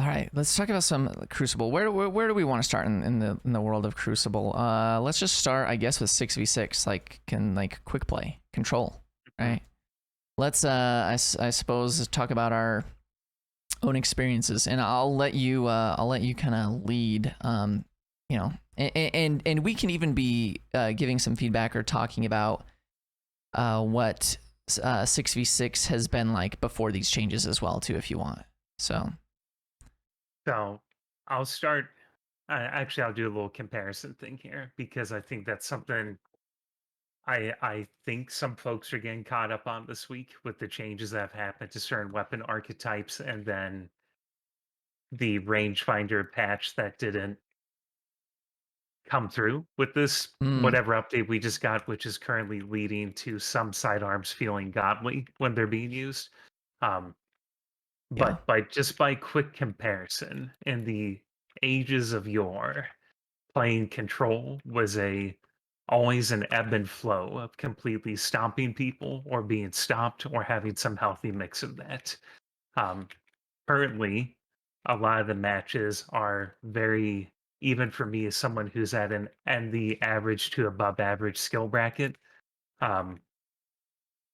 right, let's talk about some Crucible. Where do we want to start in the world of Crucible? Let's just start, I guess, with 6v6, like quick play control, Mhm. right? Let's I suppose talk about our own experiences, and I'll let you kind of lead. You know, and we can even be giving some feedback or talking about what 6v6 has been like before these changes as well too, if you want. So So I'll start. Actually, I'll do a little comparison thing here because I think that's something I think some folks are getting caught up on this week with the changes that have happened to certain weapon archetypes, and then the rangefinder patch that didn't come through with this mm, whatever update we just got, which is currently leading to some sidearms feeling godly when they're being used. Um, yeah. but by quick comparison, in the ages of yore, playing control was a always an ebb and flow of completely stomping people or being stopped or having some healthy mix of that. Um, Currently, a lot of the matches are very even for me as someone who's at an and the average to above average skill bracket. Um,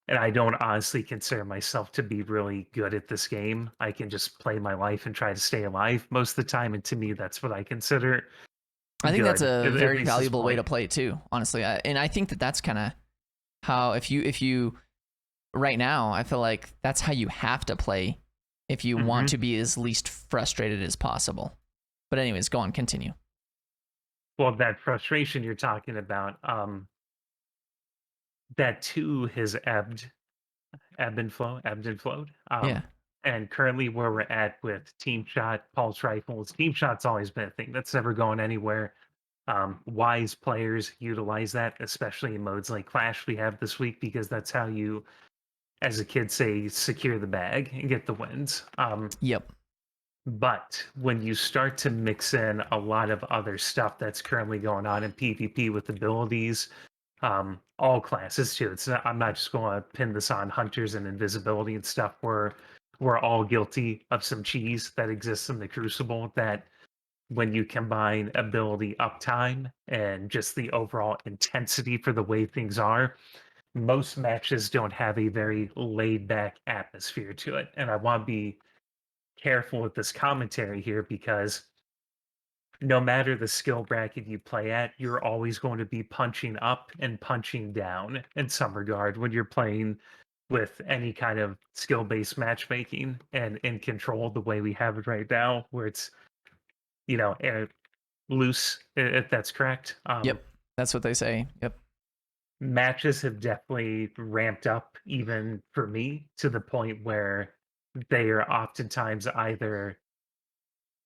and I don't honestly consider myself to be really good at this game. I can just play my life and try to stay alive most of the time, and to me, that's what I consider I think that's good, a at very least this valuable way to point. play it too, honestly. And I think that that's kind of how if you right now, I feel like that's how you have to play if you want Hmm. to be as least frustrated as possible. But anyways, go on, continue. Well, that frustration you're talking about, that too has ebbed and flowed. Yeah. And currently where we're at with team shot, pulse rifles, team shot's always been a thing. That's never going anywhere. Wise players utilize that, especially in modes like Clash we have this week, because that's how you, as a kid, say secure the bag and get the wins. Yep. But when you start to mix in a lot of other stuff that's currently going on in PvP with abilities, all classes too. I'm not just going to pin this on hunters and invisibility and stuff. We're all guilty of some cheese that exists in the Crucible. That when you combine ability uptime and just the overall intensity for the way things are, most matches don't have a very laid back atmosphere to it. And I want to be careful with this commentary here because no matter the skill bracket you play at, you're always going to be punching up and punching down in some regard when you're playing with any kind of skill-based matchmaking and in control the way we have it right now, where it's loose, if that's correct. Yep. That's what they say. Yep. Matches have definitely ramped up, even for me, to the point where they are oftentimes either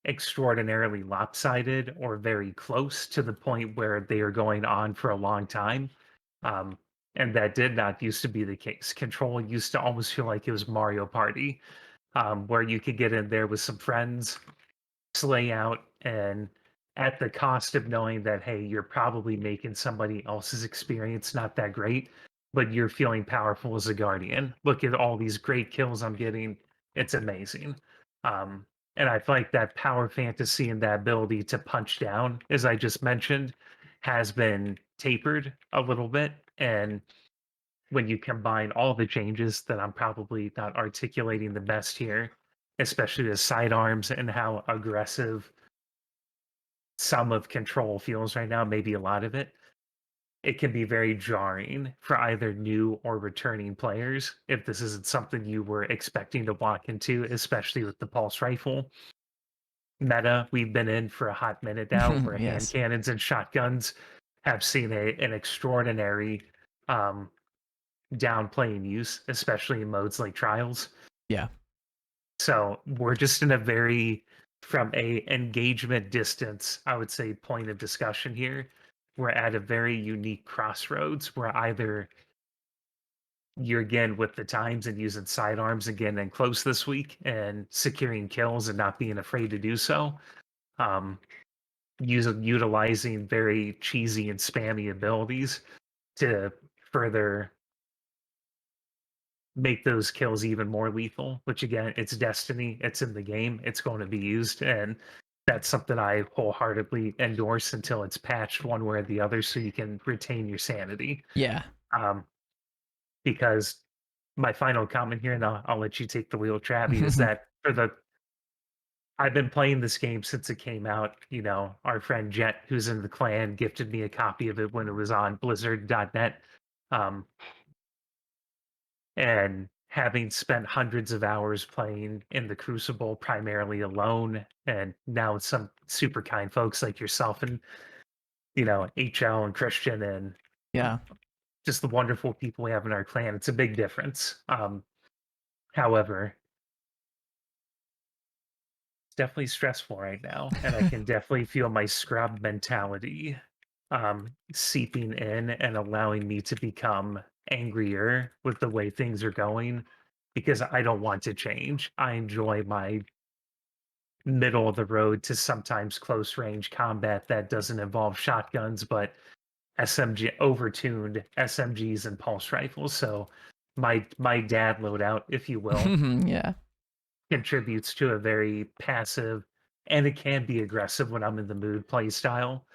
extraordinarily lopsided or very close to the point where they are going on for a long time. Um, and that did not used to be the case. Control used to almost feel like it was Mario Party, where you could get in there with some friends, slay out, and at the cost of knowing that, hey, you're probably making somebody else's experience not that great, but you're feeling powerful as a guardian. Look at all these great kills I'm getting. It's amazing. Um, and I feel like that power fantasy and that ability to punch down, as I just mentioned, has been tapered a little bit. And when you combine all the changes that I'm probably not articulating the best here, especially the sidearms and how aggressive some of control feels right now, maybe a lot of it, it can be very jarring for either new or returning players if this isn't something you were expecting to walk into, especially with the pulse rifle meta we've been in for a hot minute now, where hand Yes. cannons and shotguns have seen an extraordinary um, downplaying use, especially in modes like trials. Yeah. So we're just in a very, from a engagement distance, I would say, point of discussion here. We're at a very unique crossroads where either you're again with the times and using sidearms again and close this week and securing kills and not being afraid to do so. Um, utilizing very cheesy and spammy abilities to further make those kills even more lethal, which again, it's Destiny, it's in the game, it's going to be used. And that's something I wholeheartedly endorse until it's patched one way or the other so you can retain your sanity. Yeah. Um, because my final comment here, and I'll let you take the wheel, Travi, is that for the I've been playing this game since it came out. You know, our friend Jet, who's in the clan, gifted me a copy of it when it was on Blizzard.net. Um, and having spent hundreds of hours playing in the Crucible primarily alone, and now with some super kind folks like yourself and, you know, HL and Christian and Yeah. just the wonderful people we have in our clan, it's a big difference. However, it's definitely stressful right now, and I can definitely feel my scrub mentality seeping in and allowing me to become angrier with the way things are going because I don't want to change. I enjoy my middle of the road to sometimes close range combat that doesn't involve shotguns, but SMG overtuned SMGs and pulse rifles. So my dad loadout, if you will, Yeah. contributes to a very passive and it can be aggressive when I'm in the mood play style.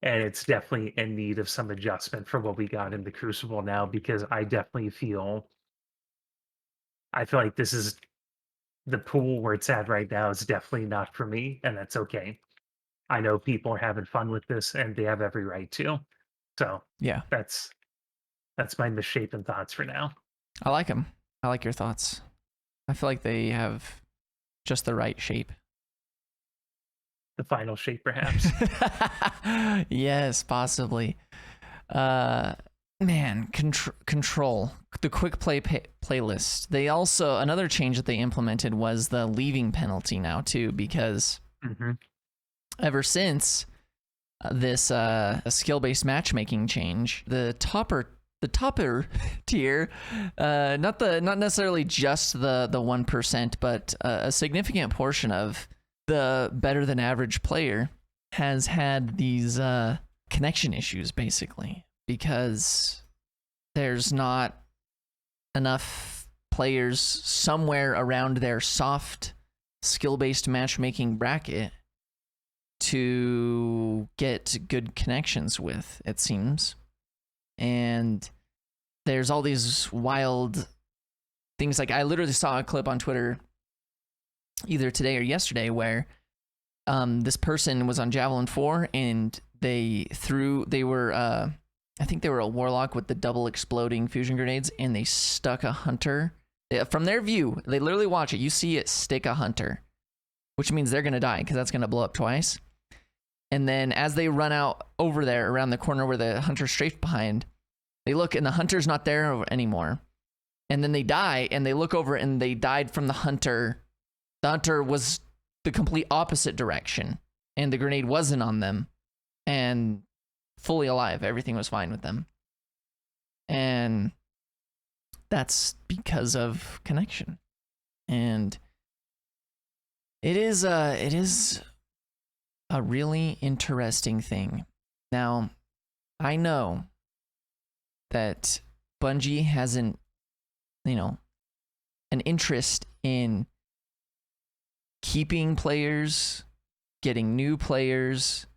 And it's definitely in need of some adjustment for what we got in the Crucible now because I feel like this is the pool where it's at right now is definitely not for me, and that's okay. I know people are having fun with this and they have every right to. So Yeah. that's that's my misshapen thoughts for now. I like them. I like your thoughts. I feel like they have just the right shape. The final shape, perhaps. Yes, possibly. Man, control the quick play playlist. They also another change that they implemented was the leaving penalty now too, because Hmm. ever since this skill-based matchmaking change, the topper tier, not necessarily just the 1%, but a significant portion of the better than average player has had these connection issues basically because there's not enough players somewhere around their soft skill-based matchmaking bracket to get good connections with, it seems. And there's all these wild things. Like I literally saw a clip on Twitter either today or yesterday where this person was on Javelin 4 and they were I think they were a warlock with the double exploding fusion grenades, and they stuck a hunter. From their view, they literally watch it. You see it stick a hunter, which means they're going to die because that's going to blow up twice. And then as they run out over there around the corner where the hunter strafed behind, they look and the hunter's not there anymore. And then they die and they look over and they died from the hunter. The hunter was the complete opposite direction and the grenade wasn't on them and fully alive. Everything was fine with them. And that's because of connection. And it is a really interesting thing. Now, I know that Bungie has an interest in keeping players, getting new players,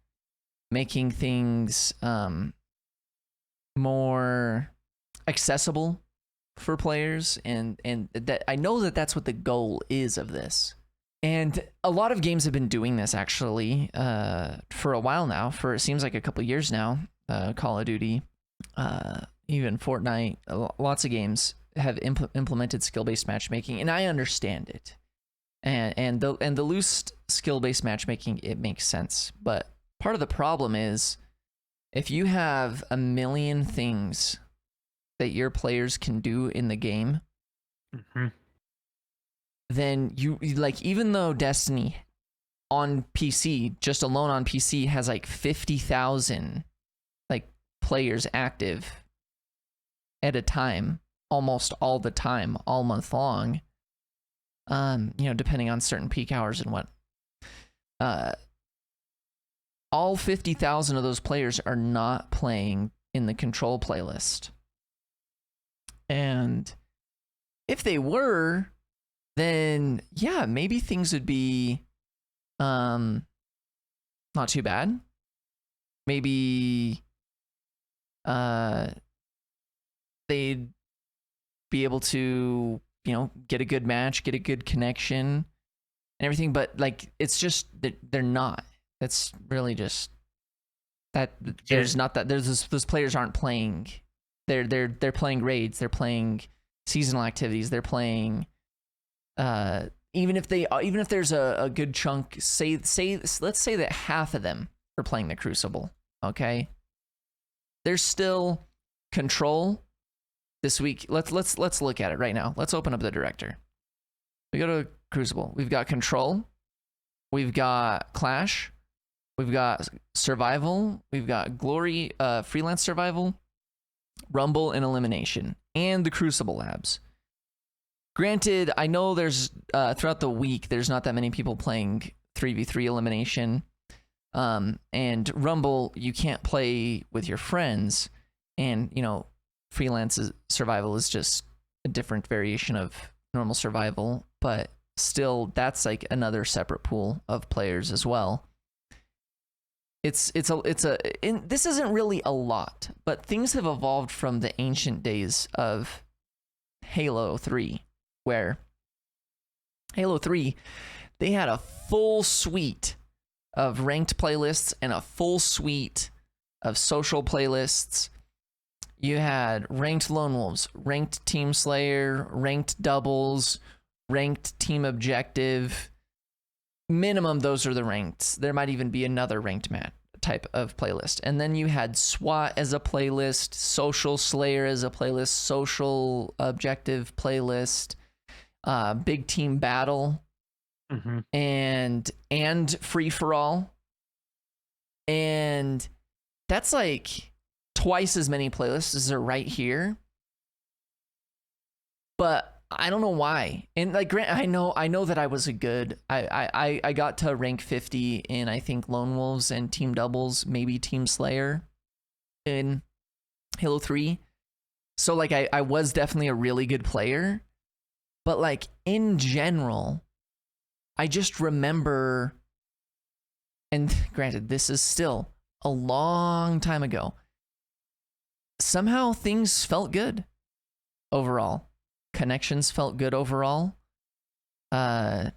making things more accessible for players, and that I know that that's what the goal is of this. And a lot of games have been doing this actually for a while now. For it seems like a couple years now. Call of Duty, even Fortnite, lots of games have implemented skill-based matchmaking, and I understand it. And the loose skill-based matchmaking, it makes sense. But part of the problem is if you have a million things that your players can do in the game, then you like, even though Destiny on PC, just alone on PC, has like 50,000 like players active at a time, almost all the time, all month long, depending on certain peak hours and what, all 50,000 of those players are not playing in the control playlist. And If they were, then yeah, maybe things would be not too bad. Maybe they'd be able to, get a good match, get a good connection and everything, but like it's just that they're not. That's really just that there's not that those players aren't playing. They're playing raids, they're playing seasonal activities, they're playing even if there's a good chunk, let's say that half of them are playing the Crucible, okay? There's still Control this week. Let's look at it right now. Let's open up the director. We go to Crucible. We've got Control, we've got Clash, we've got Survival, we've got Glory, Freelance Survival, Rumble, and Elimination, and the Crucible Labs. Granted, I know there's throughout the week there's not that many people playing 3v3 elimination, and Rumble you can't play with your friends, and freelance survival is just a different variation of normal survival, but still that's like another separate pool of players as well. This isn't really a lot, but things have evolved from the ancient days of Halo 3, where Halo 3, they had a full suite of ranked playlists and a full suite of social playlists. You had ranked Lone Wolves, ranked Team Slayer, ranked doubles, ranked Team Objective. Minimum, those are the ranked. There might even be another ranked type of playlist. And then you had SWAT as a playlist, Social Slayer as a playlist, Social Objective playlist, Big Team Battle, and Free for All. And that's like twice as many playlists as are right here. But I don't know why. And like, I know that I was a good. I got to rank 50 in I think Lone Wolves and Team Doubles, maybe Team Slayer in Halo 3. So like I was definitely a really good player. But like in general, I just remember, and granted, this is still a long time ago, somehow things felt good overall. Connections felt good overall. I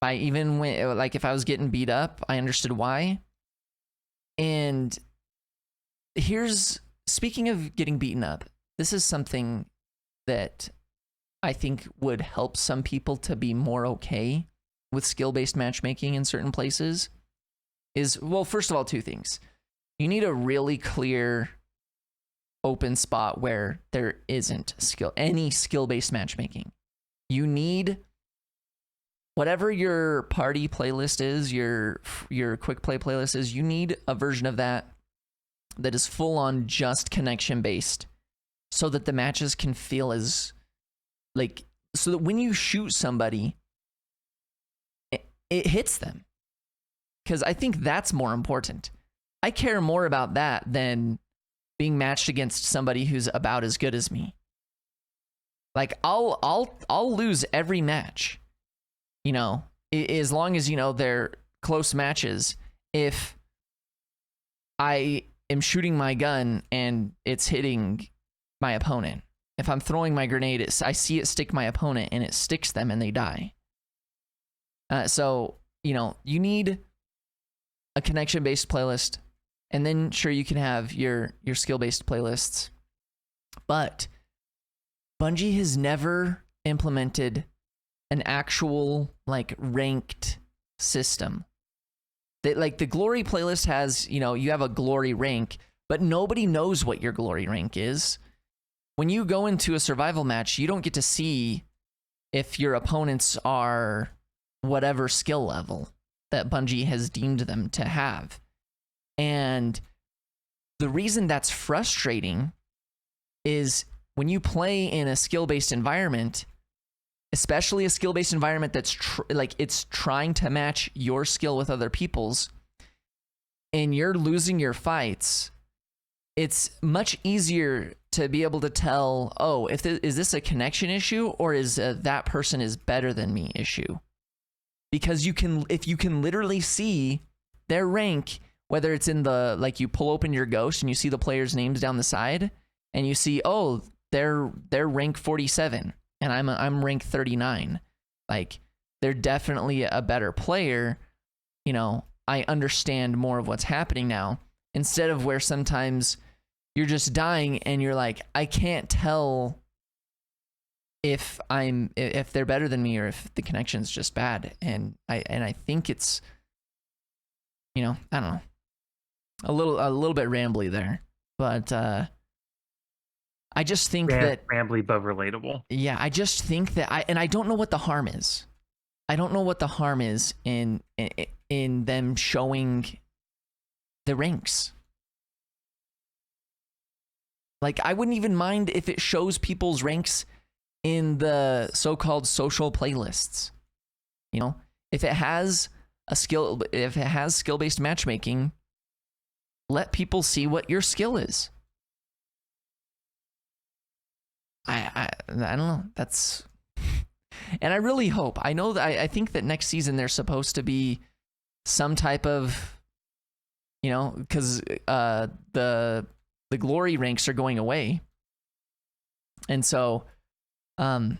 even went, like, if I was getting beat up, I understood why. And speaking of getting beaten up, this is something that I think would help some people to be more okay with skill-based matchmaking in certain places. Well, first of all, two things. You need a really clear open spot where there isn't any skill-based matchmaking. You need whatever your party playlist is, your quick play playlist is, you need a version of that is full on just connection based, so that the matches can feel as like, so that when you shoot somebody, it hits them. Because I think that's more important. I care more about that than being matched against somebody who's about as good as me. Like I'll lose every match, as long as they're close matches. If I am shooting my gun and it's hitting my opponent, if I'm throwing my grenade, I see it stick my opponent and it sticks them and they die. So you need a connection-based playlist. And then sure, you can have your skill-based playlists. But Bungie has never implemented an actual like ranked system. Like the Glory playlist has, you have a Glory rank, but nobody knows what your Glory rank is. When you go into a survival match, you don't get to see if your opponents are whatever skill level that Bungie has deemed them to have. And the reason that's frustrating is when you play in a skill-based environment, especially a skill-based environment that's it's trying to match your skill with other people's, and you're losing your fights, it's much easier to be able to tell, oh, is this a connection issue, or is that person is better than me issue? Because if you can literally see their rank, whether it's in the, like, you pull open your Ghost and you see the players' names down the side, and you see, oh, they're rank 47 and I'm rank 39. Like, they're definitely a better player. You know, I understand more of what's happening now, instead of where sometimes you're just dying and you're like, I can't tell if they're better than me or if the connection's just bad. And I think it's, you know, I don't know, a little bit rambly there, but I just think that rambly but relatable. Yeah, I just think that I don't know what the harm is. I don't know what the harm is in them showing the ranks. Like, I wouldn't even mind if it shows people's ranks in the so-called social playlists. You know, if it has skill-based matchmaking, let people see what your skill is. I don't know. That's, and I really hope. I know that I think that next season there's supposed to be some type of, you know, because the glory ranks are going away, and so some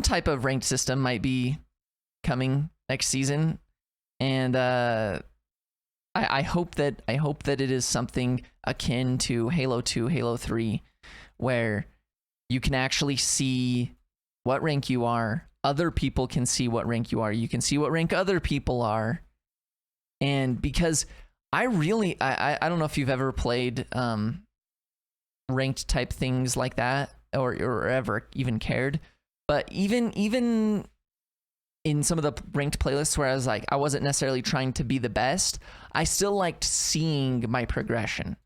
type of ranked system might be coming next season, and I hope that it is something akin to Halo 2, Halo 3, where you can actually see what rank you are. Other people can see what rank you are. You can see what rank other people are. And because I don't know if you've ever played ranked type things like that, or ever even cared, but even in some of the ranked playlists where I was like, I wasn't necessarily trying to be the best, I still liked seeing my progression.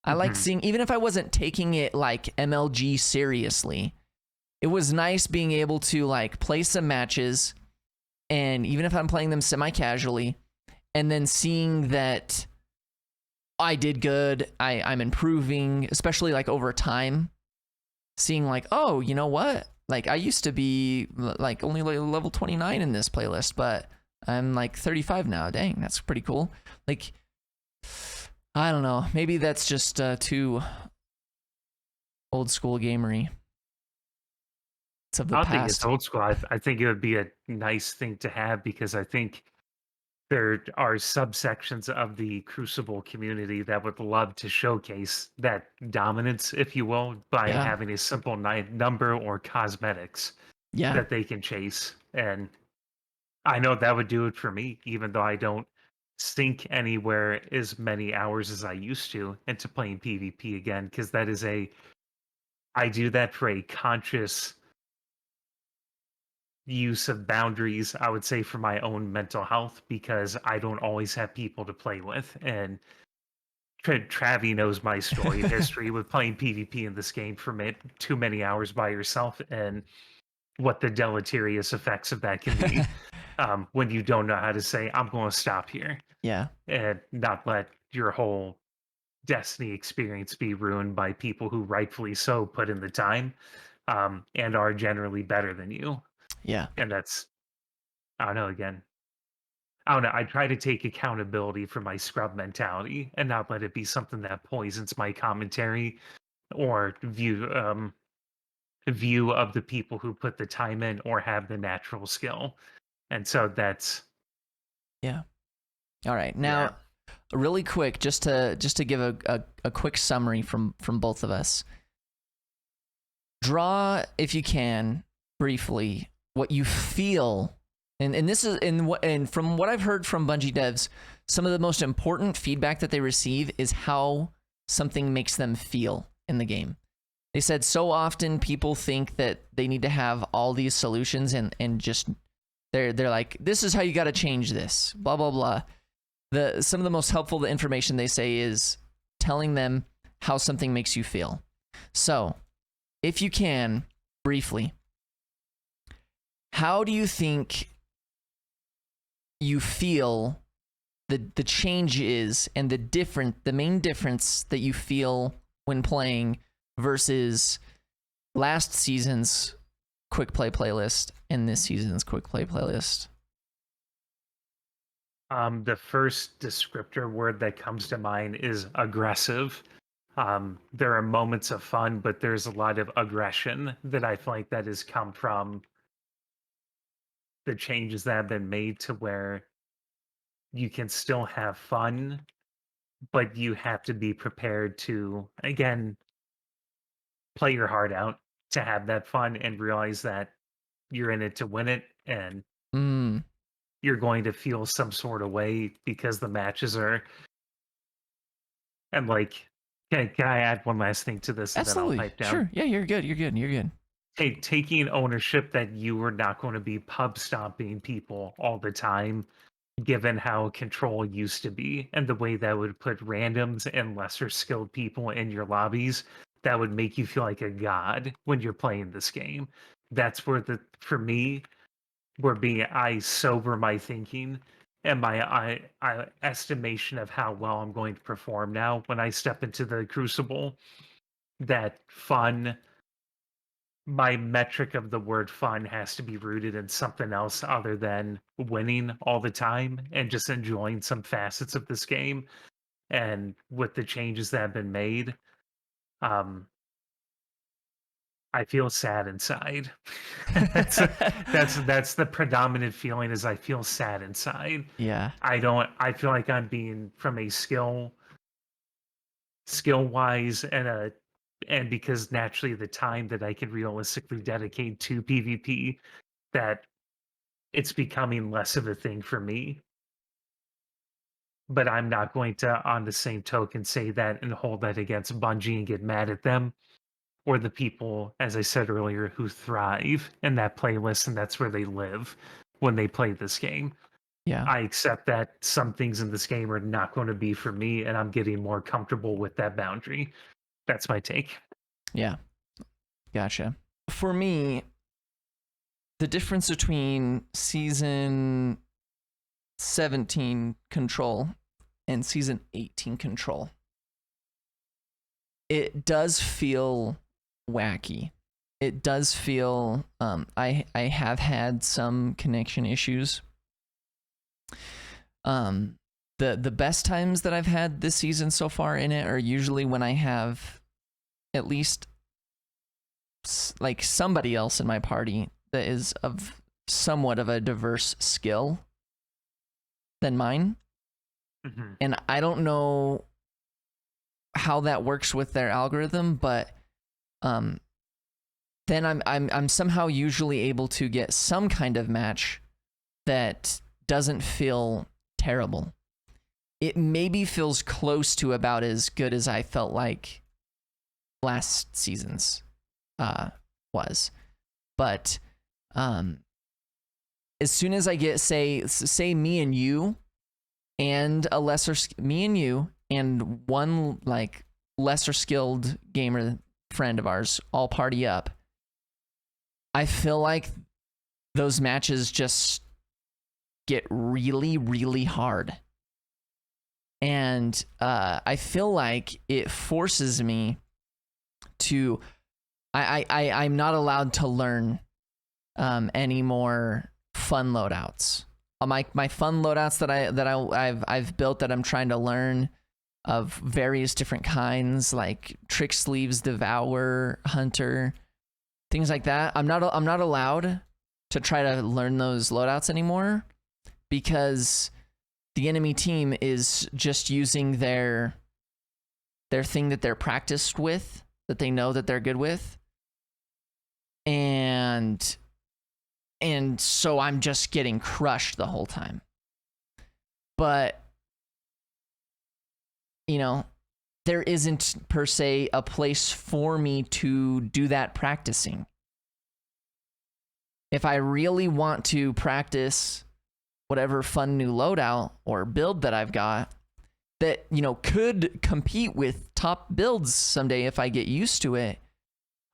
I liked seeing, even if I wasn't taking it like MLG seriously, it was nice being able to like play some matches, and even if I'm playing them semi-casually, and then seeing that I did good, I'm improving, especially like over time, seeing like, oh, you know what? Like, I used to be like only like level 29 in this playlist, but I'm like 35 now. Dang, that's pretty cool. Like, I don't know. Maybe that's just too old school gamery. It's of the past. I don't think it's old school. I think it would be a nice thing to have, because I think there are subsections of the Crucible community that would love to showcase that dominance, if you will, by Yeah. having a simple number or cosmetics Yeah. that they can chase. And I know that would do it for me, even though I don't sink anywhere as many hours as I used to into playing PvP again, because I do that for a conscious use of boundaries, I would say, for my own mental health, because I don't always have people to play with. And Travi knows my storied history with playing PvP in this game for too many hours by yourself, and what the deleterious effects of that can be when you don't know how to say, I'm going to stop here. Yeah. And not let your whole Destiny experience be ruined by people who rightfully so put in the time and are generally better than you. Yeah. And that's, I don't know, again, I don't know. I try to take accountability for my scrub mentality and not let it be something that poisons my commentary or view of the people who put the time in or have the natural skill. And so that's, Yeah. All right. Now, really quick, just to give a quick summary from both of us. Draw, if you can, briefly what you feel, and this is and from what I've heard from Bungie devs, some of the most important feedback that they receive is how something makes them feel in the game. They said so often people think that they need to have all these solutions, and just they're like, this is how you got to change this, blah blah blah. Some of the most helpful information they say is telling them how something makes you feel. So, if you can, briefly, how do you think you feel the change is, and the main difference that you feel when playing versus last season's quick play playlist and this season's quick play playlist? The first descriptor word that comes to mind is aggressive. There are moments of fun, but there's a lot of aggression that I feel like that has come from the changes that have been made to where you can still have fun, but you have to be prepared to, again, play your heart out to have that fun and realize that you're in it to win it, and Mm, you're going to feel some sort of way because the matches are. And like, can I add one last thing to this and then I'll absolutely. pipe down? Sure. Yeah, you're good. You're good. You're good. Taking ownership that you were not going to be pub stomping people all the time, given how control used to be, and the way that would put randoms and lesser skilled people in your lobbies, that would make you feel like a god when you're playing this game. That's where for me, where being I sober my thinking and my I estimation of how well I'm going to perform now when I step into the crucible. That fun, my metric of the word fun has to be rooted in something else other than winning all the time and just enjoying some facets of this game. And with the changes that have been made, um, I feel sad inside. that's that's the predominant feeling is I feel sad inside. Yeah. I feel like I'm being from a skill wise and because naturally the time that I can realistically dedicate to PvP, that it's becoming less of a thing for me. But I'm not going to, on the same token, say that and hold that against Bungie and get mad at them or the people, as I said earlier, who thrive in that playlist and that's where they live when they play this game. Yeah. I accept that some things in this game are not going to be for me, and I'm getting more comfortable with that boundary. That's my take. Yeah. Gotcha. For me, the difference between season 17 control and season 18 control, it does feel wacky. It does feel I have had some connection issues. The best times that I've had this season so far in it are usually when I have at least like somebody else in my party that is of somewhat of a diverse skill than mine. Mm-hmm. And I don't know how that works with their algorithm, but then I'm somehow usually able to get some kind of match that doesn't feel terrible. It maybe feels close to about as good as I felt like last season's was. But as soon as I get say me and you and me and you and one like lesser skilled gamer friend of ours all party up, I feel like those matches just get really, really hard. And I feel like it forces me to I'm not allowed to learn any more fun loadouts. My fun loadouts that I've built that I'm trying to learn of various different kinds, like Trick Sleeves, Devour, Hunter, things like that. I'm not allowed to try to learn those loadouts anymore because the enemy team is just using their thing that they're practiced with, that they know that they're good with. And so I'm just getting crushed the whole time. But you know, there isn't per se a place for me to do that practicing. If I really want to practice whatever fun new loadout or build that I've got that, you know, could compete with top builds someday if I get used to it,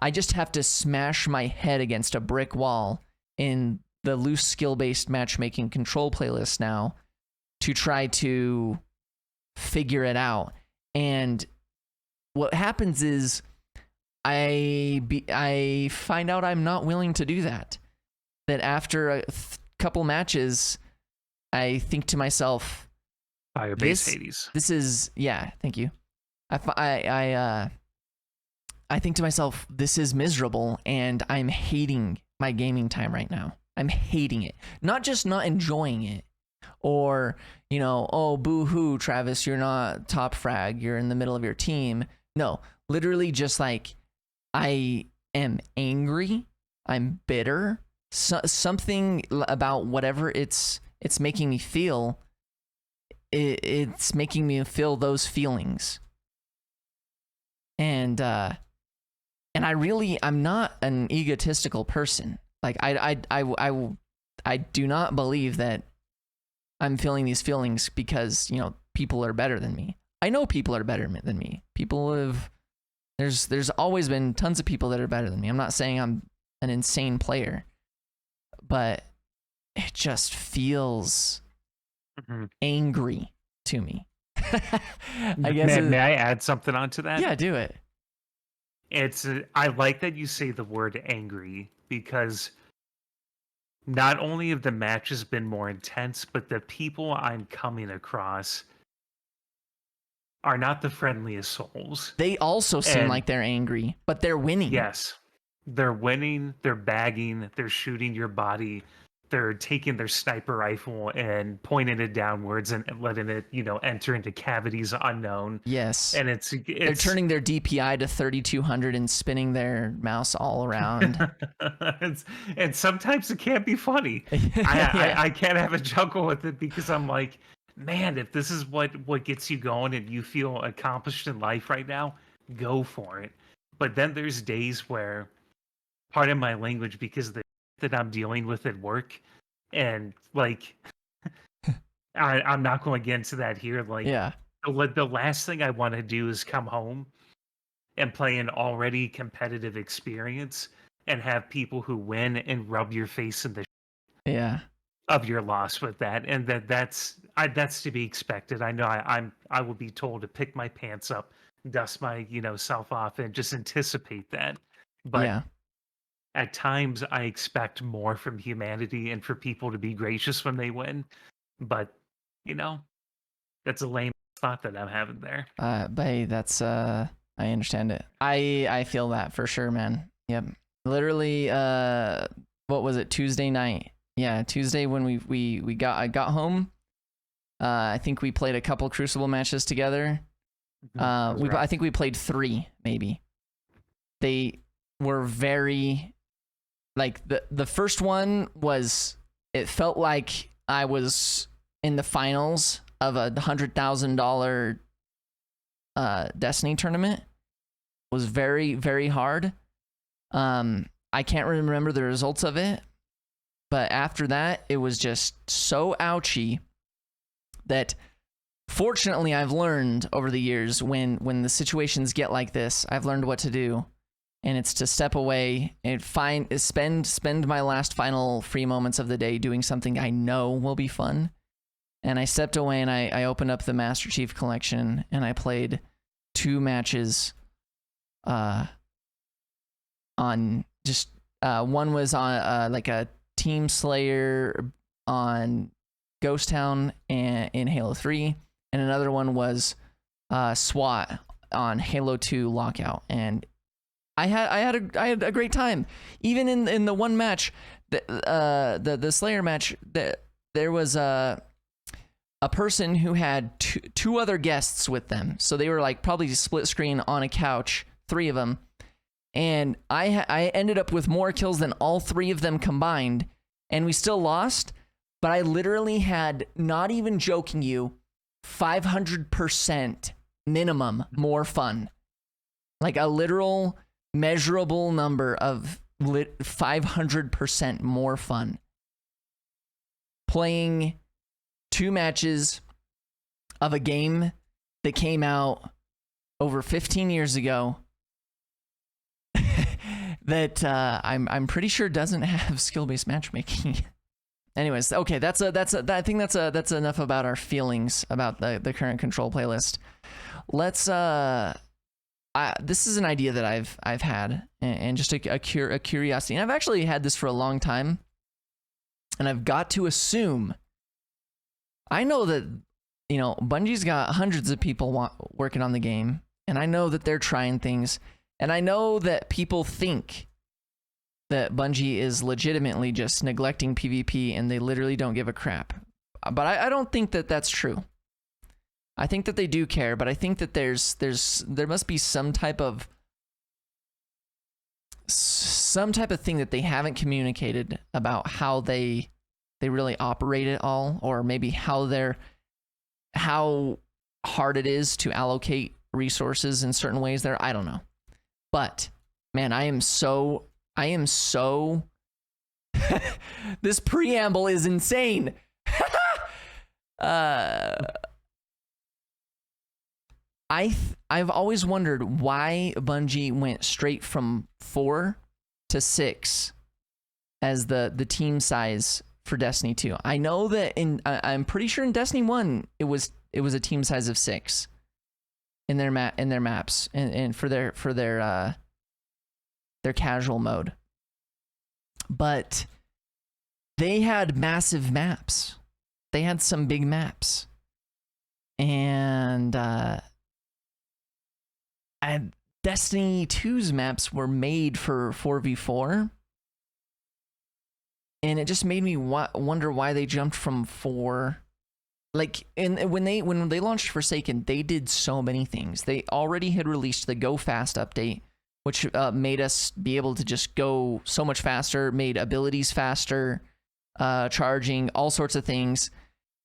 I just have to smash my head against a brick wall in the loose skill-based matchmaking control playlist now to try to figure it out. And what happens is I find out I'm not willing to do that. That after a couple matches, I think to myself, Firebase Hades. This is, yeah, thank you. I think to myself, this is miserable, and I'm hating my gaming time right now. I'm hating it. Not just not enjoying it, or, you know, oh, boo-hoo, Travis, you're not top frag, you're in the middle of your team. No, literally just like, I am angry, I'm bitter, something about whatever it's making me feel, it's making me feel those feelings. And I'm not an egotistical person. Like I do not believe that I'm feeling these feelings because, you know, people are better than me. I know people are better than me. There's always been tons of people that are better than me. I'm not saying I'm an insane player, but it just feels angry to me. I guess. May I add something onto that? Yeah, do it. I like that you say the word angry, because not only have the matches been more intense, but the people I'm coming across are not the friendliest souls. They also seem like they're angry, but they're winning. Yes. They're winning, they're bagging, they're shooting your body, they're taking their sniper rifle and pointing it downwards and letting it, you know, enter into cavities unknown. Yes. And it's they're turning their DPI to 3200 and spinning their mouse all around. And sometimes it can't be funny. I can't have a juggle with it, because I'm like, man, if this is what gets you going and you feel accomplished in life right now, go for it. But then there's days where, pardon my language, because that I'm dealing with at work, and like I'm not going to get into that here. Like, yeah, the last thing I want to do is come home and play an already competitive experience and have people who win and rub your face in the of your loss with that. And that's to be expected. I know I will be told to pick my pants up, dust my, you know, self off, and just anticipate that. But at times I expect more from humanity and for people to be gracious when they win. But, you know, that's a lame thought that I'm having there. But hey, that's I understand it. I feel that for sure, man. Yep. Literally, what was it? Tuesday night. Yeah, Tuesday when I got home. I think we played a couple Crucible matches together. I think we played 3, maybe. They were very, like, the first one was, it felt like I was in the finals of a $100,000 Destiny tournament. It was very, very hard. I can't remember the results of it, but after that, it was just so ouchy that, fortunately, I've learned over the years, when the situations get like this, I've learned what to do. And it's to step away and spend my last final free moments of the day doing something I know will be fun. And I stepped away and I opened up the Master Chief Collection and I played 2 matches on just one was on like a Team Slayer on Ghost Town in Halo 3, and another one was SWAT on Halo 2 Lockout. And I had a great time. Even in the one match, the Slayer match, there was a person who had two other guests with them. So they were like probably split screen on a couch, 3 of them. And I ended up with more kills than all 3 of them combined, and we still lost. But I literally had, not even joking you, 500% minimum more fun. Like a literal measurable number of 500% more fun. Playing 2 matches of a game that came out over 15 years ago that I'm pretty sure doesn't have skill-based matchmaking. Anyways, okay, I think that's enough about our feelings about the current Control playlist. Let's this is an idea that I've had, and just a curiosity, and I've actually had this for a long time, and I've got to assume. I know that, you know, Bungie's got hundreds of people working on the game, and I know that they're trying things, and I know that people think that Bungie is legitimately just neglecting PvP and they literally don't give a crap. But I don't think that that's true. I think that they do care, but I think that there must be some type of thing that they haven't communicated about how they really operate it all, or maybe how hard it is to allocate resources in certain ways there. I don't know. But man, I am so this preamble is insane. I've always wondered why Bungie went straight from 4 to 6 as the team size for Destiny 2. I know that I'm pretty sure in Destiny 1 it was a team size of 6 in their maps and for their casual mode. But they had massive maps. They had some big maps. And Destiny 2's maps were made for 4v4. And it just made me wonder why they jumped from 4. Like, when they launched Forsaken, they did so many things. They already had released the Go Fast update, which made us be able to just go so much faster, made abilities faster, charging, all sorts of things.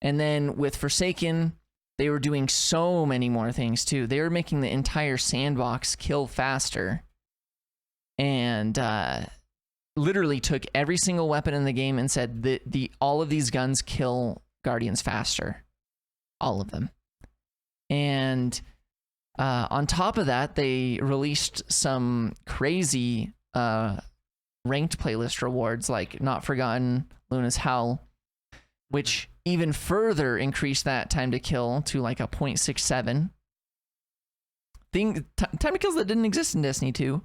And then with Forsaken, they were doing so many more things too. They were making the entire sandbox kill faster. And literally took every single weapon in the game and said that all of these guns kill Guardians faster. All of them. And on top of that, they released some crazy ranked playlist rewards like Not Forgotten, Luna's Howl, which even further increased that time to kill to like a 0.67. Time to kills that didn't exist in Destiny 2.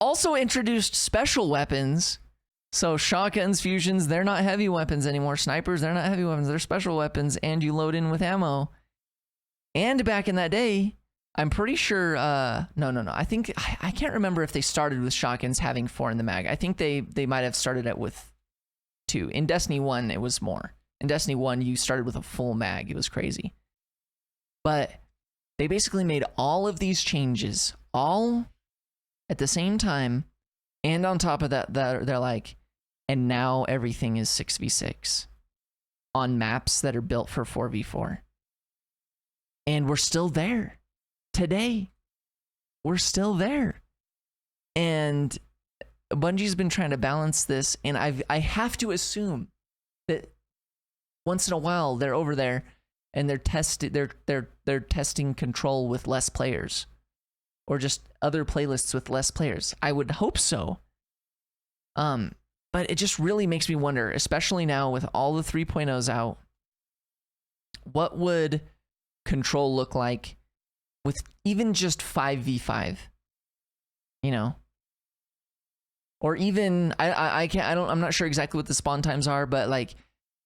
Also introduced special weapons. So shotguns, fusions, they're not heavy weapons anymore. Snipers, they're not heavy weapons. They're special weapons, and you load in with ammo. And back in that day, I'm pretty sure, no. I can't remember if they started with shotguns having 4 in the mag. I think they might have started it with 2. In Destiny 1, it was more. In Destiny 1, you started with a full mag. It was crazy. But they basically made all of these changes, all at the same time. And on top of that, they're like, and now everything is 6v6 on maps that are built for 4v4. And we're still there. Today, we're still there. And Bungie's been trying to balance this, and I have to assume that once in a while they're over there and they're testing Control with less players, or just other playlists with less players. I would hope so. But it just really makes me wonder, especially now with all the 3.0s out, what would Control look like with even just 5v5, you know? Or even I'm not sure exactly what the spawn times are, but like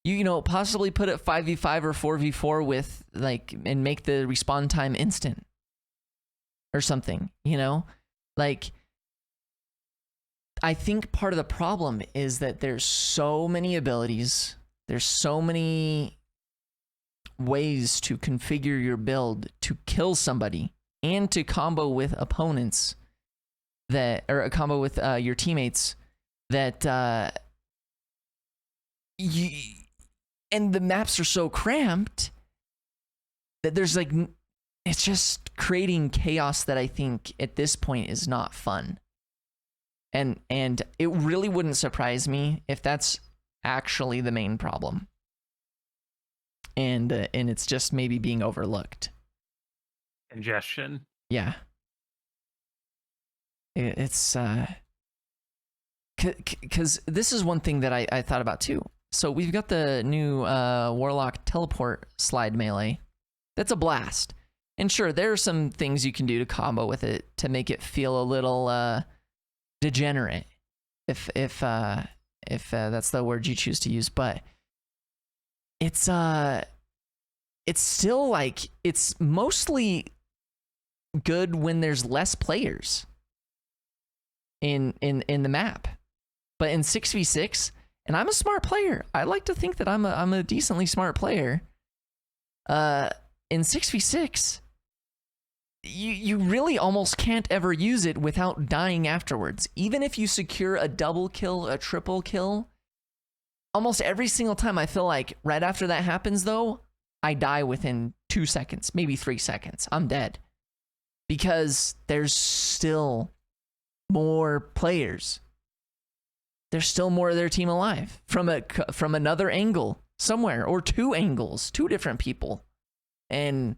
you know, possibly put it 5v5 or 4v4 with like, and make the respawn time instant or something, you know? Like, I think part of the problem is that there's so many abilities, there's so many ways to configure your build to kill somebody and to combo with opponents that, or a combo with your teammates that and the maps are so cramped that there's like, it's just creating chaos that I think at this point is not fun. And it really wouldn't surprise me if that's actually the main problem. And it's just maybe being overlooked. Congestion. Yeah. It's because this is one thing that I thought about too. So we've got the new Warlock teleport slide melee. That's a blast. And sure, there are some things you can do to combo with it to make it feel a little degenerate, if that's the word you choose to use. But it's still like it's mostly good when there's less players in the map. But in 6v6, and I'm a smart player. I like to think that I'm a decently smart player. In 6v6, you really almost can't ever use it without dying afterwards. Even if you secure a double kill, a triple kill, almost every single time I feel like right after that happens though, I die within 2 seconds, maybe 3 seconds. I'm dead. Because there's still more players. There's still more of their team alive from another angle somewhere, or 2 angles, 2 different people. And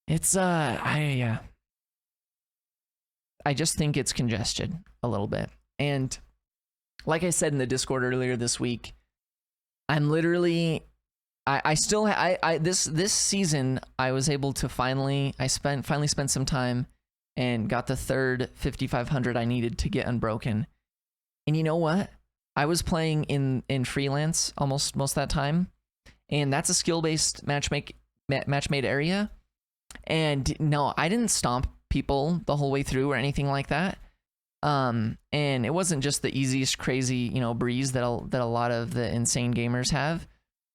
it's I just think it's congested a little bit. And like I said in the Discord earlier this week, I'm literally this season I was able to finally spent some time and got the third 5500 I needed to get unbroken. And you know what? I was playing in freelance almost most of that time, and that's a skill-based match-made area. And no, I didn't stomp people the whole way through or anything like that. And it wasn't just the easiest crazy, breeze that a lot of the insane gamers have,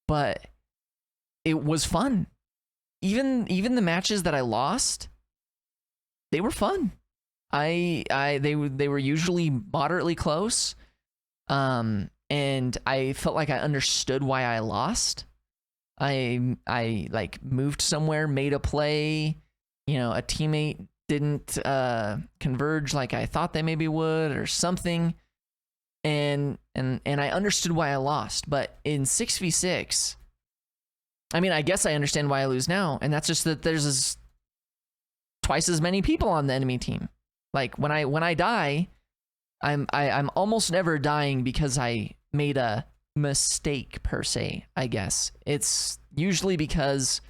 but it was fun. Even the matches that I lost, they were fun. They were usually moderately close. And I felt like I understood why I lost. I like moved somewhere, made a play, a teammate didn't converge like I thought they maybe would or something. And I understood why I lost. But in 6v6, I mean, I guess I understand why I lose now, and that's just that there's twice as many people on the enemy team. Like when I die, I'm almost never dying because I made a mistake per se. I guess it's usually because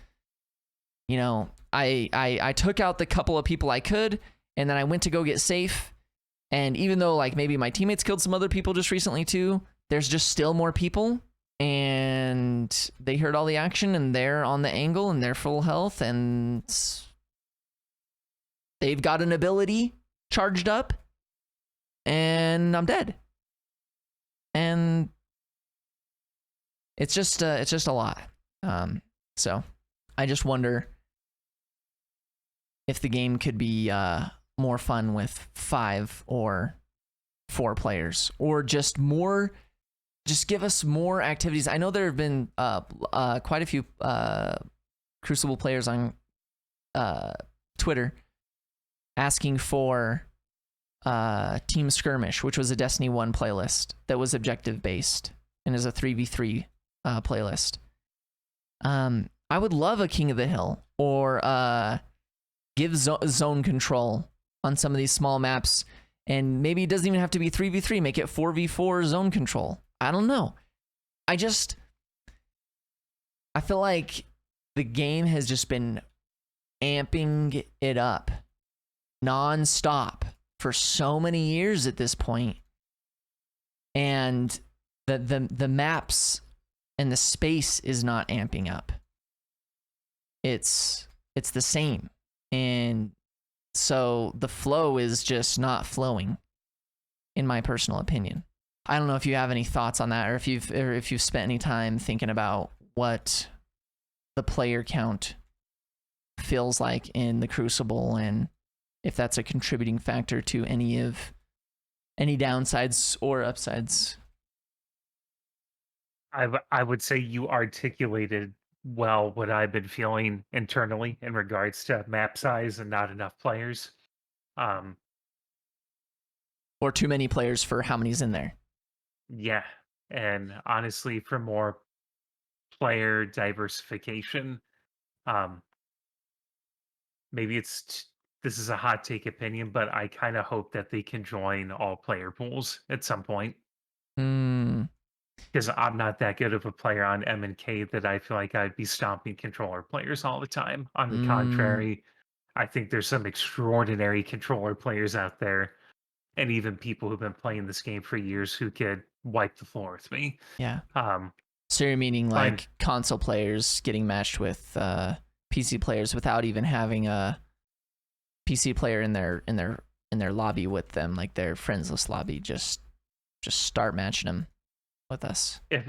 I took out the couple of people I could, and then I went to go get safe. And even though like maybe my teammates killed some other people just recently too, there's just still more people, and they heard all the action, and they're on the angle, and they're full health, and they've got an ability charged up, and I'm dead. And it's just a lot. So I just wonder if the game could be more fun with 5 or 4 players, or just give us more activities. I know there have been quite a few Crucible players on Twitter asking for Team Skirmish, which was a Destiny 1 playlist that was objective based and is a 3v3 playlist. I would love a King of the Hill, or give zone control on some of these small maps, and maybe it doesn't even have to be 3v3, make it 4v4 zone control. I don't know. I feel like the game has just been amping it up non-stop for so many years at this point, and the maps and the space is not amping up. It's the same, and so the flow is just not flowing, in my personal opinion. I don't know if you have any thoughts on that, or if you've spent any time thinking about what the player count feels like in the Crucible, and if that's a contributing factor to any downsides or upsides. I would say you articulated well what I've been feeling internally in regards to map size and not enough players. Um, Or too many players for how many's in there. yeah, and honestly, for more player diversification, um, maybe this is a hot take opinion, but I kind of hope that they can join all player pools at some point. Mm, because I'm not that good of a player on M and K that I feel like I'd be stomping controller players all the time. On the mm, contrary, I think there's some extraordinary controller players out there, and even people who've been playing this game for years who could wipe the floor with me. yeah. Um, So you're meaning but like console players getting matched with PC players without even having a PC player in their lobby with them, like their friends list lobby. Just start matching them with us. if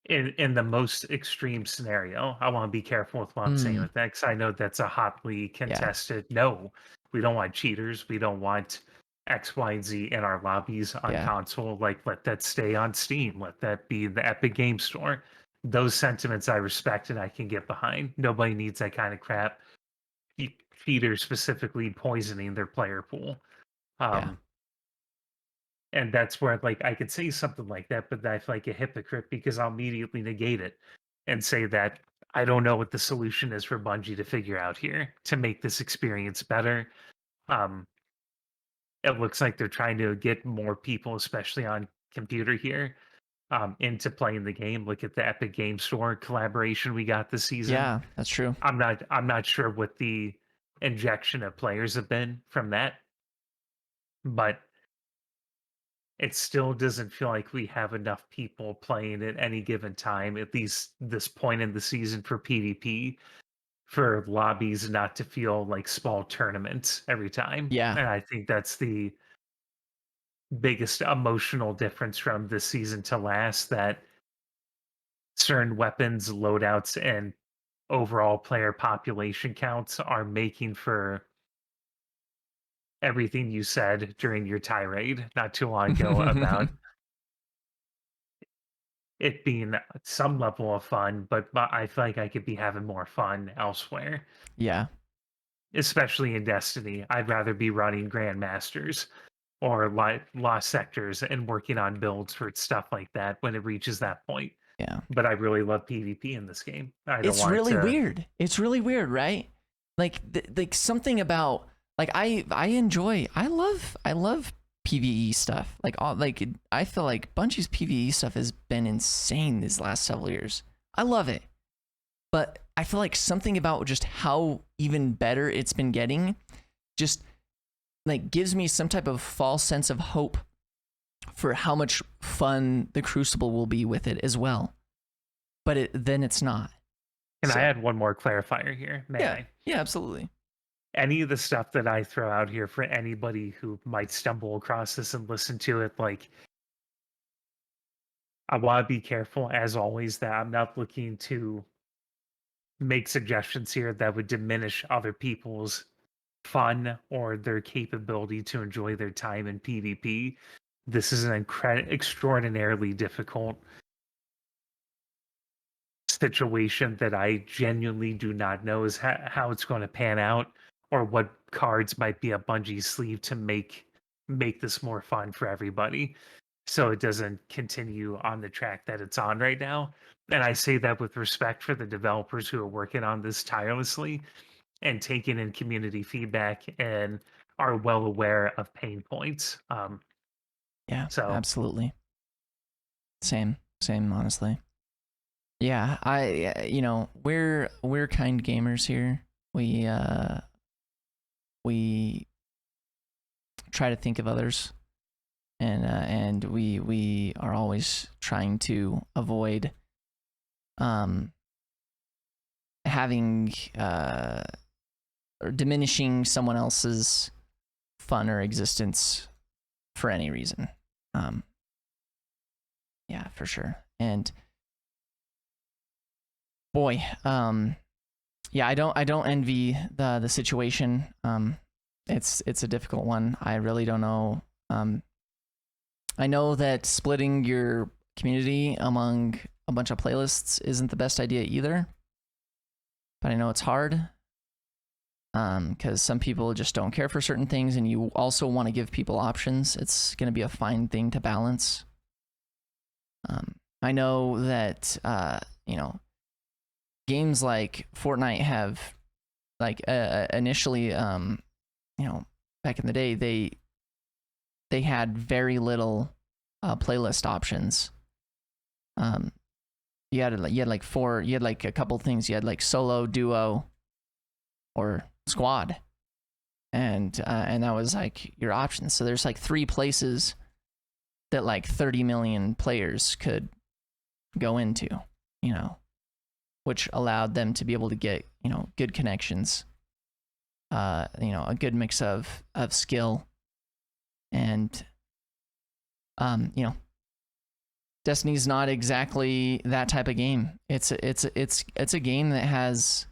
in the most extreme scenario, I want to be careful with what I'm saying Mm, with that because I know that's a hotly yeah, contested. No, we don't want cheaters. We don't want X, Y, and Z in our lobbies on yeah, console. Like, let that stay on Steam. Let that be the Epic Game Store. Those sentiments I respect and I can get behind. Nobody needs that kind of crap. Cheaters specifically poisoning their player pool. yeah, Um, and that's where like I could say something like that, but I feel like a hypocrite because I'll immediately negate it and say that I don't know what the solution is for Bungie to figure out here to make this experience better. Um, it looks like they're trying to get more people, especially on computer here, into playing the game. Look at the Epic Game Store collaboration we got this season. yeah. That's true. I'm not sure what the injection of players have been from that, but it still doesn't feel like we have enough people playing at any given time, at least this point in the season for PvP, for lobbies not to feel like small tournaments every time. Yeah. And I think that's the biggest emotional difference from this season to last, that certain weapons, loadouts, and overall player population counts are making for everything you said during your tirade not too long ago about it being some level of fun, but I feel like I could be having more fun elsewhere, Yeah. especially in Destiny. I'd rather be running Grandmasters or Lost Sectors and working on builds for stuff like that when it reaches that point. Yeah. But I really love PvP in this game. I don't It's want it really to. weird. It's really weird, right? Like something about like I love PvE stuff. Like all like I feel like Bungie's PvE stuff has been insane these last several years. I love it. But I feel like something about just how even better it's been getting just like gives me some type of false sense of hope for how much fun the Crucible will be with it as well. But then it's not. Can I So add one more clarifier here? May yeah, I? yeah, absolutely. Any of the stuff that I throw out here for anybody who might stumble across this and listen to it, like, I want to be careful, as always, that I'm not looking to make suggestions here that would diminish other people's fun or their capability to enjoy their time in PvP. This is an extraordinarily difficult situation that I genuinely do not know is how it's going to pan out, or what cards might be up Bungie's sleeve to make this more fun for everybody, so it doesn't continue on the track that it's on right now. And I say that with respect for the developers who are working on this tirelessly and taking in community feedback and are well aware of pain points. Yeah, So absolutely. Same, honestly. Yeah, you know, we're kind gamers here. We try to think of others, and we are always trying to avoid um having or diminishing someone else's fun or existence for any reason. Um, yeah, for sure. And boy, yeah, I don't envy the situation. It's a difficult one. I really don't know. I know that splitting your community among a bunch of playlists isn't the best idea either, but I know it's hard. Because some people just don't care for certain things, and you also want to give people options. It's going to be a fine thing to balance. I know that you know, games like Fortnite have like initially you know, back in the day they had very little playlist options. You had like a couple things. You had like solo, duo, or squad, and that was like your options. So there's like 3 places that like 30 million players could go into, which allowed them to be able to get, good connections, a good mix of skill, and Destiny's not exactly that type of game. It's a game that has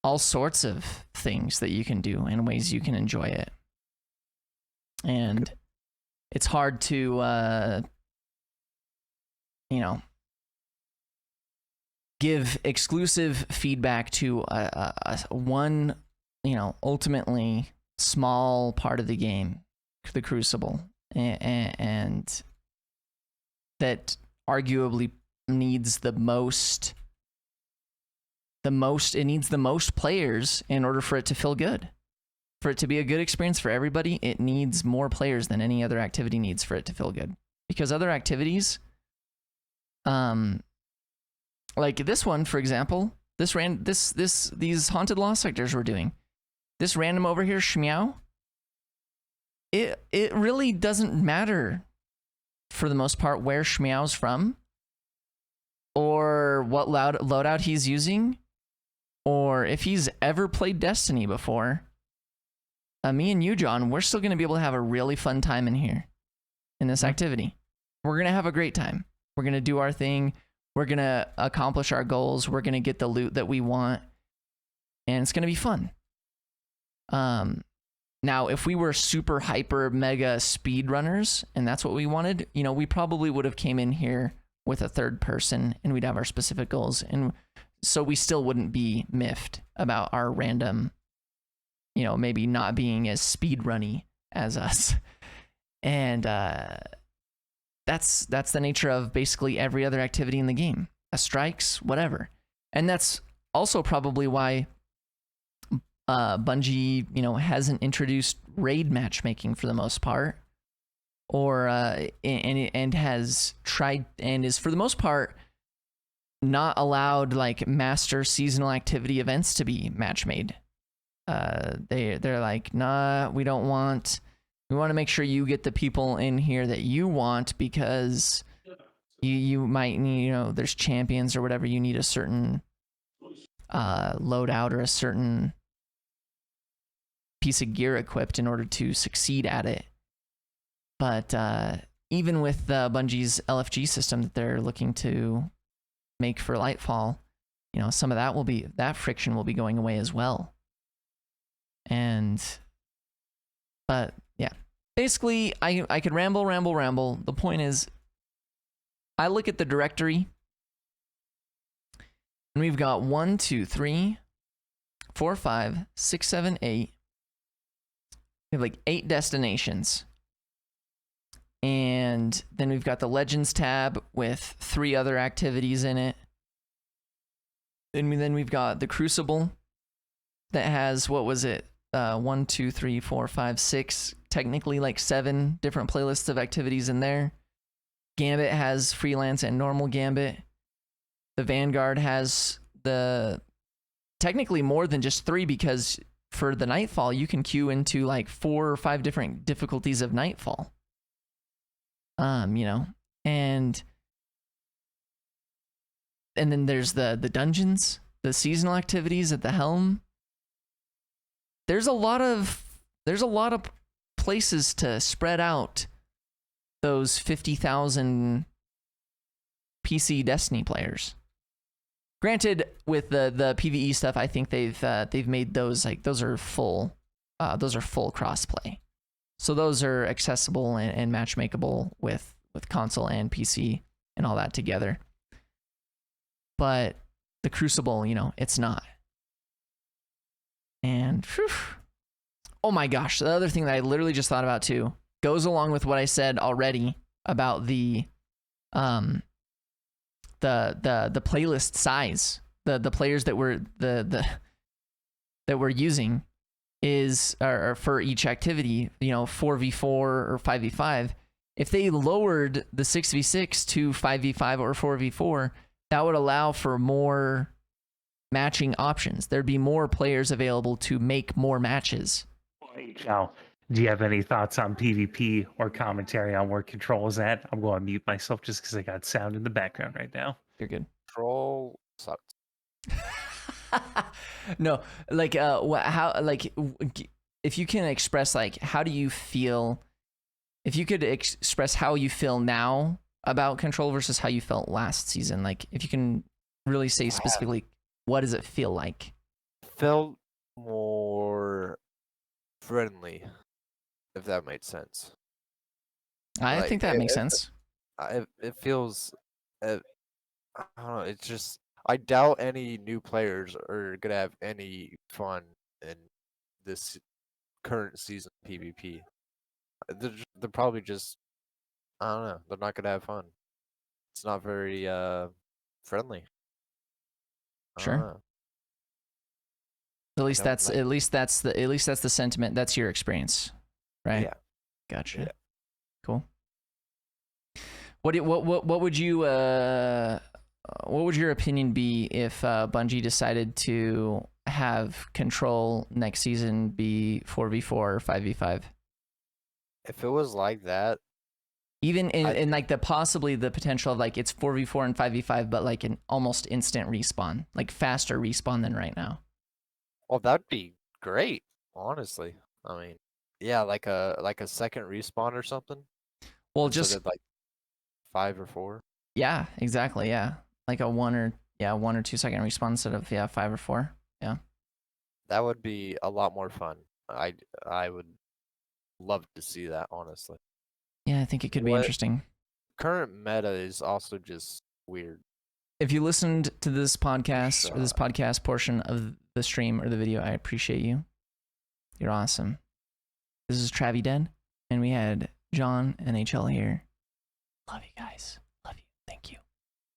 all sorts of things that you can do and ways you can enjoy it. And it's hard to give exclusive feedback to one, ultimately small part of the game, the Crucible, and that arguably needs the most players in order for it to feel good. For it to be a good experience for everybody, it needs more players than any other activity needs for it to feel good. Because other activities, like this one, for example, these haunted lost sectors we're doing, this random over here, Shmeow, it really doesn't matter for the most part where Shmeow's from, or what loadout he's using, or if he's ever played Destiny before. Me and you, John, we're still going to be able to have a really fun time in here, in this activity. We're going to have a great time. We're going to do our thing. We're going to accomplish our goals. We're going to get the loot that we want, and it's going to be fun. Now, if we were super hyper mega speed runners and that's what we wanted, we probably would have came in here with a third person and we'd have our specific goals. And so we still wouldn't be miffed about our random, maybe not being as speed runny as us. And that's the nature of basically every other activity in the game. Strikes, whatever. And that's also probably why Bungie, hasn't introduced raid matchmaking for the most part, or and has tried and is for the most part not allowed like master seasonal activity events to be match made. They're like, nah, we don't want. We want to make sure you get the people in here that you want, because you might need, there's champions or whatever. You need a certain loadout or a certain piece of gear equipped in order to succeed at it. But even with Bungie's LFG system that they're looking to make for Lightfall, some of that friction will be going away as well. But yeah, basically I could ramble. The point is, I look at the directory and we've got 1, 2, 3, 4, 5, 6, 7, 8. We have like 8 destinations. And then we've got the Legends tab with 3 other activities in it. And then we've got the Crucible that has, 1, 2, 3, 4, 5, 6, technically like 7 different playlists of activities in there. Gambit has freelance and normal Gambit. The Vanguard has technically more than just 3, because for the Nightfall, you can queue into like 4 or 5 different difficulties of Nightfall. And then there's the dungeons, the seasonal activities at the Helm. There's a lot of places to spread out those 50,000 PC Destiny players. Granted, with the PvE stuff, I think they've made those those are full crossplay, so those are accessible and matchmakeable with console and PC and all that together. But the Crucible, it's not. And oh my gosh, the other thing that I literally just thought about too goes along with what I said already about the playlist size, the players that we're that we're using are for each activity, 4v4 or 5v5, If they lowered the 6v6 to 5v5 or 4v4, that would allow for more matching options. There'd be more players available to make more matches. Now, do you have any thoughts on PvP or commentary on where Control is at? I'm going to mute myself just because I got sound in the background right now. You're good. Control sucks. No, like how, like, if you can express, like, how do you feel, if you could express how you feel now about Control versus how you felt last season, like if you can really say specifically, what does it feel like? Felt more friendly, if that made sense. I Like, think that makes sense. It feels, I don't know. It's just, I doubt any new players are gonna have any fun in this current season PvP. They're probably just, I don't know. They're not gonna have fun. It's not very friendly. I don't Sure. know. At least don't that's like- at least that's the sentiment. That's your experience, right? Yeah. Gotcha. Yeah. Cool. What would you what would your opinion be if Bungie decided to have Control next season be 4v4 or 5v5? If it was like that, Even in like possibly the potential of like it's 4v4 and 5v5, but like an almost instant respawn, like faster respawn than right now. well, that'd be great. Honestly, I mean, yeah, like a second respawn or something. Well, Instead just of like 5 or 4. yeah, exactly, yeah, like a 1 or 2 second respawn instead of 5 or 4. Yeah, That would be a lot more fun. I would love to see that, honestly. yeah, I think it could be What- interesting. Current meta is also just weird. If you listened to this podcast or this Shut podcast portion of the stream or the video, I appreciate you. You're awesome. This is Travi Den, and we had John NHL here. Love you guys. Love you. Thank you.